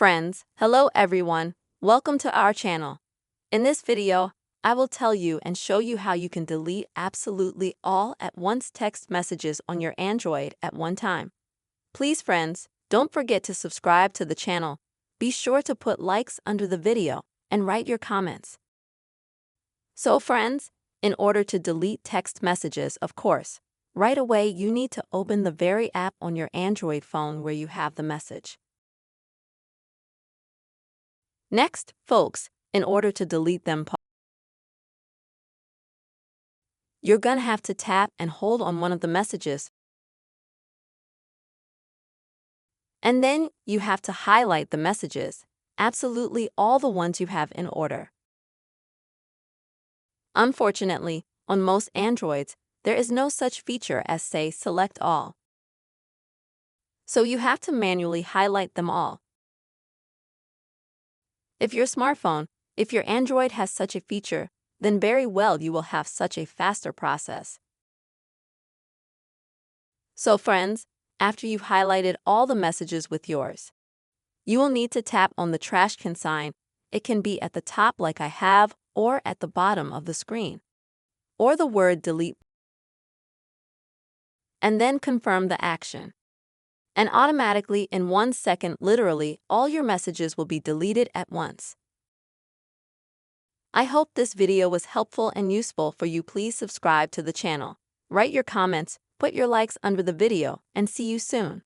Friends, hello everyone, welcome to our channel. In this video, I will tell you and show you how you can delete absolutely all at once text messages on your Android at one time. Please friends, don't forget to subscribe to the channel. Be sure to put likes under the video and write your comments. So friends, in order to delete text messages, of course, right away you need to open the very app on your Android phone where you have the message. Next, folks, in order to delete them, you're gonna have to tap and hold on one of the messages. And then you have to highlight the messages, absolutely all the ones you have in order. Unfortunately, on most Androids, there is no such feature as say select all. So you have to manually highlight them all. If your Android has such a feature, then very well you will have such a faster process. So friends, after you've highlighted all the messages with yours, you will need to tap on the trash can sign. It can be at the top like I have, or at the bottom of the screen, or the word delete, and then confirm the action. And automatically in 1 second, literally, all your messages will be deleted at once. I hope this video was helpful and useful for you. Please subscribe to the channel, write your comments, put your likes under the video, and see you soon.